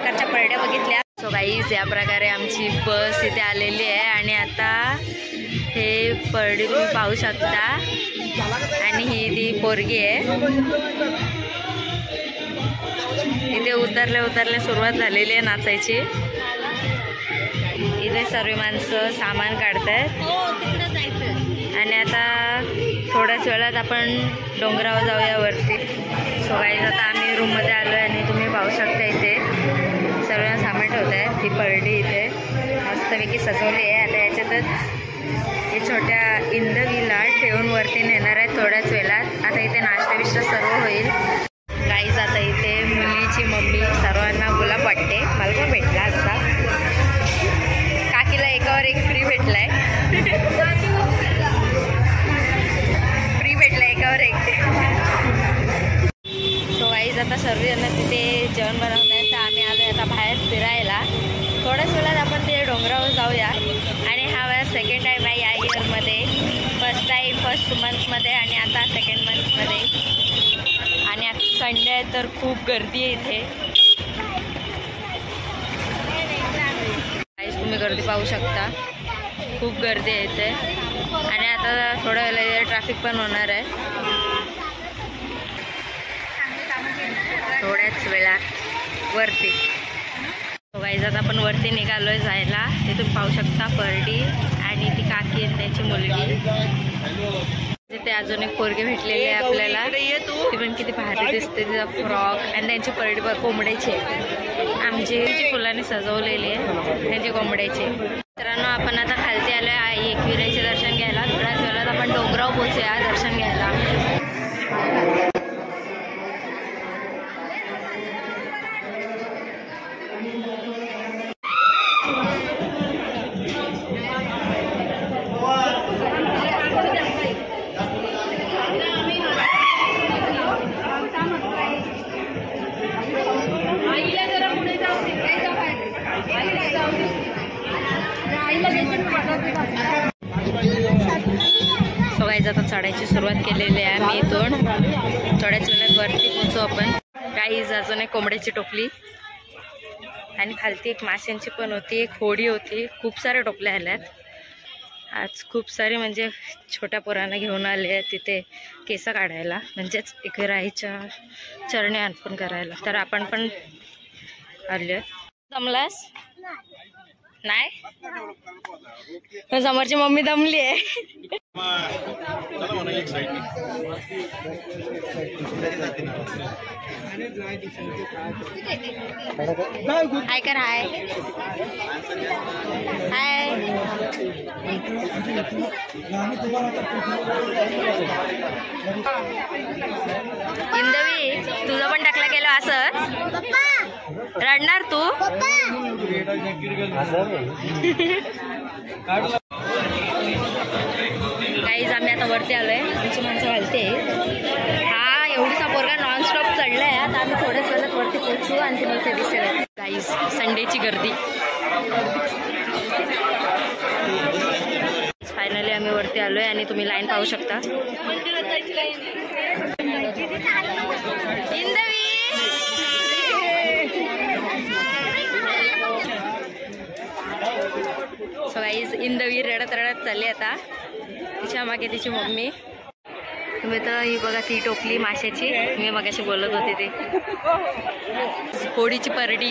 प्रकारच्या परड्या बघितल्या. So guys या प्रकारे आमची बस इथे आलेली आहे आणि आता हे परडी तुम्ही पाहू शकता आणि ही ती पोरगी आहे. इथे उतरल्या सुरुवात झालेली आहे नाचायची. इथे सर्व माणसं सामान काढतायत आणि आता थोड्याच वेळात आपण डोंगरावर जाऊया वरती. सो गाईज आता आम्ही रूममध्ये आलो आहे आणि तुम्ही पाहू शकता इथे सर्व सामान ठेवत आहे. ती परडी इथे मस्तपैकी सजवली आहे. आता याच्यातच हे छोट्या इंदवीला ठेवून वरती नेणार आहेत थोड्याच वेळात. आता इथे नाश्ता बिष्टा सर्व होईल. गाईज आता इथे मुलीची मम्मी सर्वांना गुलाब वाटते. मला पण भेटला आता. काकीला एकावर एक फ्री भेटलाय. फ्री भेटला एकावर एक. सो गाईज आता सर्वजण तिथे जेवण बनवत आहेत. तर आम्ही आलो आता बाहेर फिरायला. थोड्याच वेळात आपण ते डोंगरावर जाऊया. आणि हा वेळा सेकंड टाईम आहे या इयरमध्ये. फर्स्ट टाईम फर्स्ट मंथमध्ये आणि आता सेकंड मंथमध्ये. आणि आता संडे आहे तर खूप गर्दी आहे इथे. गाईज तुम्ही गर्दी पाहू शकता. खूप गर्दी आहे इथे. आणि आता थोड्या वेळेला ट्रॅफिक पण होणार आहे. थोड्याच वेळात वरती. गाईज आता आपण वरती निघालोय जायला. ते तुम्ही पाहू शकता परडी आणि ती काकी आणि त्यांची मुलगी. तिथे अजून एक पोरगी भेटलेली आहे आपल्याला. ती पण किती भारी दिसते. तिचा फ्रॉक आणि त्यांची परडी कोंबड्याची आहे. आमची फुलाने सजवलेली आहे त्यांची कोंबड्याची. मित्रांनो आपण आता खालती आलोय आई एकविराचे दर्शन घ्यायला. थोड्याच वेळात आपण डोंगरावर पोहोचूया दर्शन घ्यायला. सो गाईज आता चढायची सुरुवात केलेली आहे. मी इथून थोड्याच वेळात वरती पोहोचू आपण. गाईज अजून एक कोंबड्याची टोपली आणि खालती एक माशांची पण होती. एक होडी होती. खूप साऱ्या टोपल्या आल्यात आज. खूप सारे म्हणजे छोट्या पोरांना घेऊन आले आहेत तिथे केस काढायला. म्हणजेच एकविराईच्या चरणी अर्पण करायला. तर आपण पण आले. जमलास नाही. समोरची मम्मी दमली आहे. हाय कर. हाय हाय. इंदवी तुझं पण टाकला गेलो असंच. रडणार तू. गाईज आम्ही आता वरती आलोय. आमची माणसं घालते. हा एवढीसा पोरगा नॉनस्टॉप चढलाय. आता आम्ही थोड्याच वेळात वरती पोहोचू आणि तुम्हाला ते दिसेल. गाईज संडेची गर्दी. फायनली आम्ही वरती आलोय आणि तुम्ही लाईन पाहू शकता. इंदवी सो गाईज इंदवी रडत रडत चालली आता. तिच्या मागे तिची मम्मी. तुम्ही तर ही बघा ती टोपली माशाची. मी मगाशी बोलत होते ती होडीची परडी.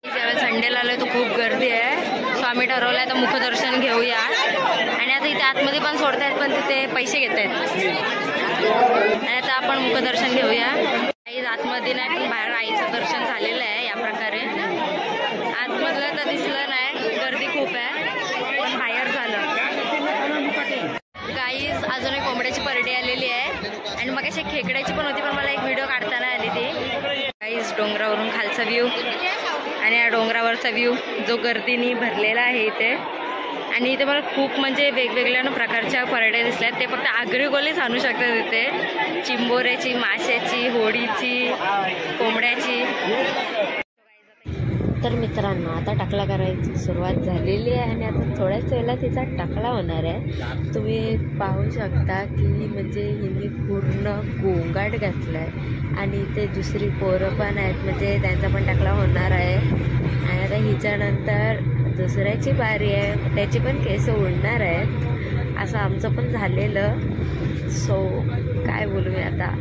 ज्यावेळेस संडेला आलोय तो खूप गर्दी आहे. सो आम्ही ठरवलंय तर मुखदर्शन घेऊया. आणि आता इथे आतमध्ये पण सोडतायत पण तिथे पैसे घेत आहेत. आणि आता आपण मुखदर्शन घेऊया. काही आतमध्ये नाही पण बाहेर आईचं दर्शन झालेलं आहे. या प्रकारे आतमधलं तर दिसलं नाही. गर्दी खूप आहे पण बाहेर झालं. गाईज अजून एक कोंबड्याची परडी आलेली आहे. आणि मग अशी खेकड्याची पण होती पण मला एक व्हिडिओ काढताना आली ती. गाईज डोंगरावरून खालचा व्ह्यू आणि या डोंगरावरचा व्ह्यू जो गर्दीने भरलेला आहे इथे. आणि इथे मला खूप म्हणजे वेगवेगळ्या प्रकारच्या परड्या दिसल्यात. ते फक्त आगरी कोलीच आणू शकतात इथे. चिंबोऱ्याची, माशाची, होडीची, कोंबड्याची. तर मित्रांनो आता टकला करायची सुरुवात झालेली आहे आणि आता थोड्याच वेळेला तिचा टकला होणार आहे। तुम्ही पाहू शकता की म्हणजे हिने पूर्ण गोंगाट घातला आहे आणि ते दुसरी पोरं पण आहेत म्हणजे त्यांचा पण टकला होणार आहे। आणि आता हिच्यानंतर दुसऱ्याची बारी आहे, त्याची पण केस उडणार आहेत। असं आमचं पण झालेलं। सो काय बोलू मी आता।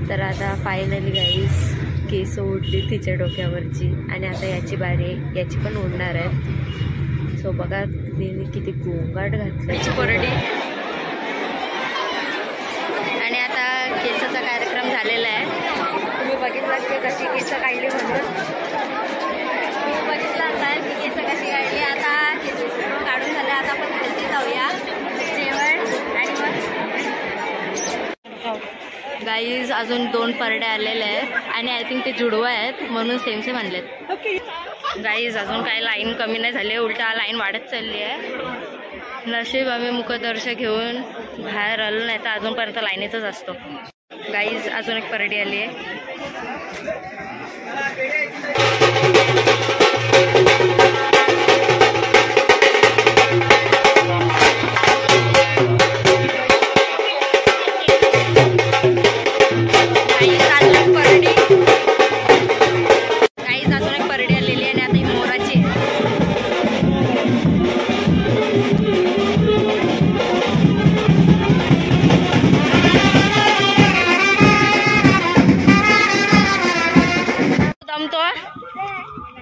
तर आता फायनली गाईस केस उडली तिच्या डोक्यावरची आणि आता याची बारी आहे, याची पण उडणार आहे। सो बघा तिने किती गोंगाट घातल्याची कोरडी। आणि आता केसाचा कार्यक्रम झालेला आहे। तुम्ही बघितला की कशी केस काढली म्हणून तुम्ही बघितला असाल की केस कशी काढली। आता केस काढून झाले, आता आपण खालती जाऊया जेवण आणि मग गाईज अजून 2 परडे आलेले आहेत आणि आय थिंक ते जुडवा आहेत म्हणून सेम सेम आणलेत। गाईज अजून काही लाईन कमी नाही झाली, उलटा लाईन वाढत चालली आहे। नशीब आम्ही मुखदर्शन घेऊन बाहेर आलो, नाही तर अजूनपर्यंत लाईनीतच असतो। गाईज अजून एक परडी आली आहे।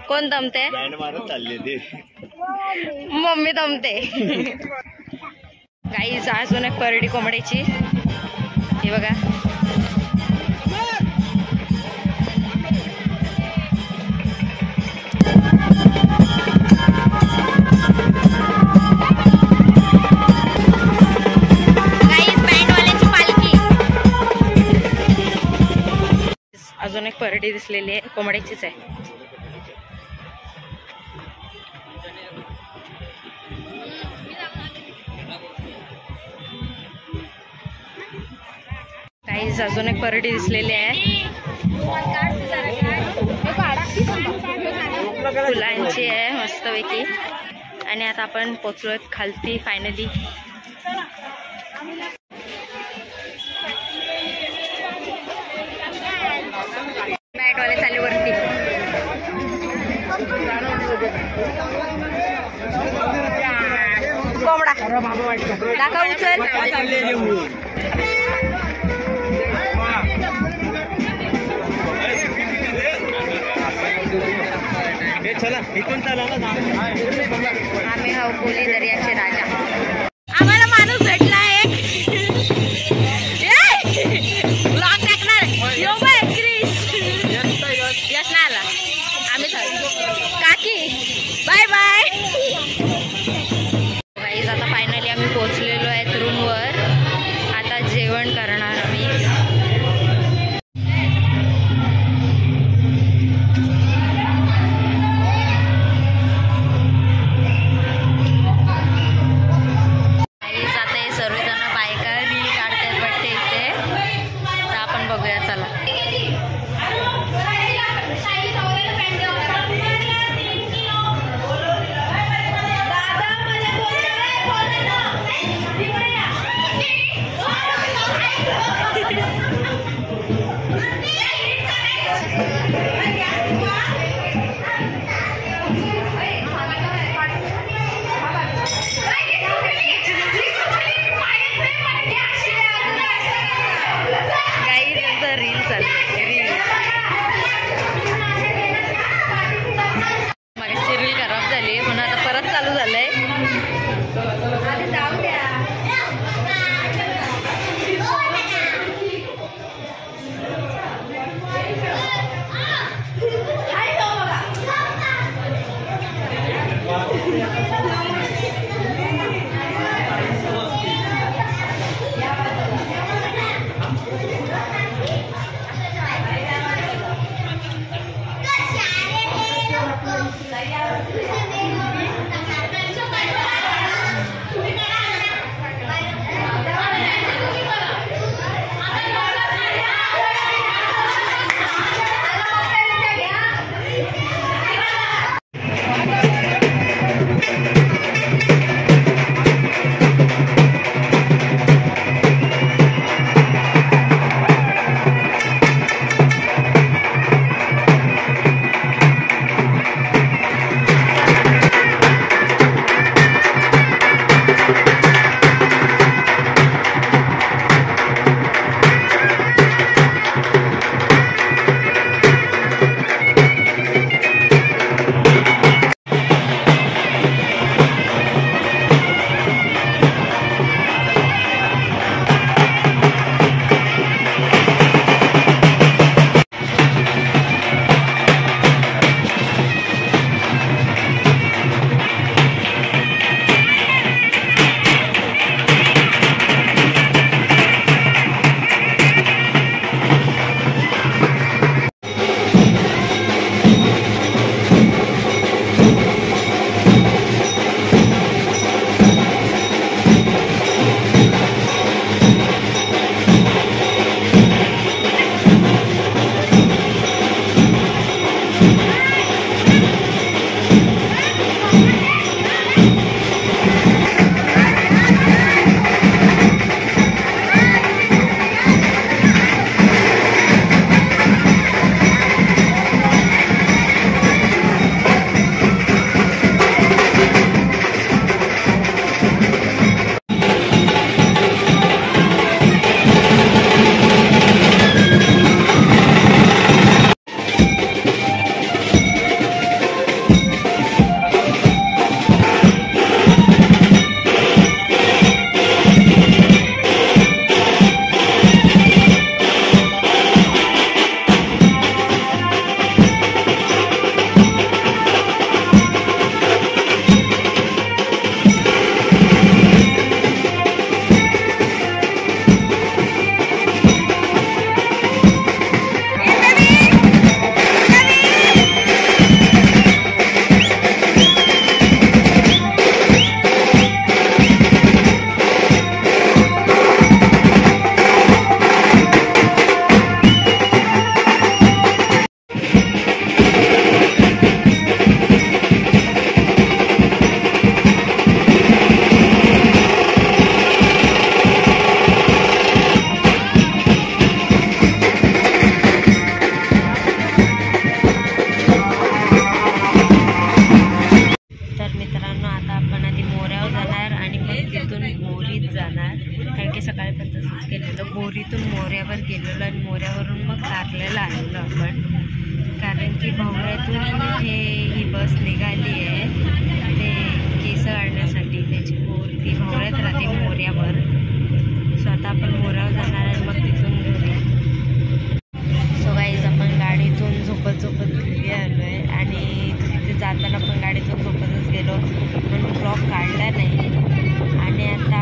कोण दमते? मम्मी दमते। गाईज अजून एक परडी कोंबड्याची, हे बघा। अजून एक परडी दिसलेली आहे, कोंबड्याचीच आहे। गाईज अजून एक परडी दिसलेली आहे, फुलांची आहे मस्तपैकी। आणि आता आपण पोचलोय खालती फायनली। बॅटवाले चालले वरती। कोंबडा दाखव, उचल। आम्ही हा कोली दर्याचे राजा। आम्हाला माणूस भेटला एक ब्लॉग टाकणार। यश ना आला, आम्ही काकी बाय बाय। गाईज आता फायनली आम्ही पोहोचलेलो आहेत रूमवर, आता जेवण करणार आम्ही। टाकलेला आलेलो आपण, कारण की भवऱ्यातून ही बस निघाली आहे ते केस काढण्यासाठी. त्याची ती भवऱ्यात राहते मोऱ्यावर. सो आता आपण मोऱ्यावर जाणार आहे, मग तिथून घरी. सो गाईज आपण गाडीतून झोपत घरी आलो आहे आणि तिथे जाताना पण गाडीतून झोपतच गेलो म्हणून ब्लॉग काढला नाही. आणि आता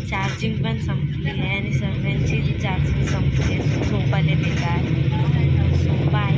चार्जिंग पण संपली आहे आणि सर्वांची चार्जिंग संपली आहे. झोप आलेली आहे. So bye.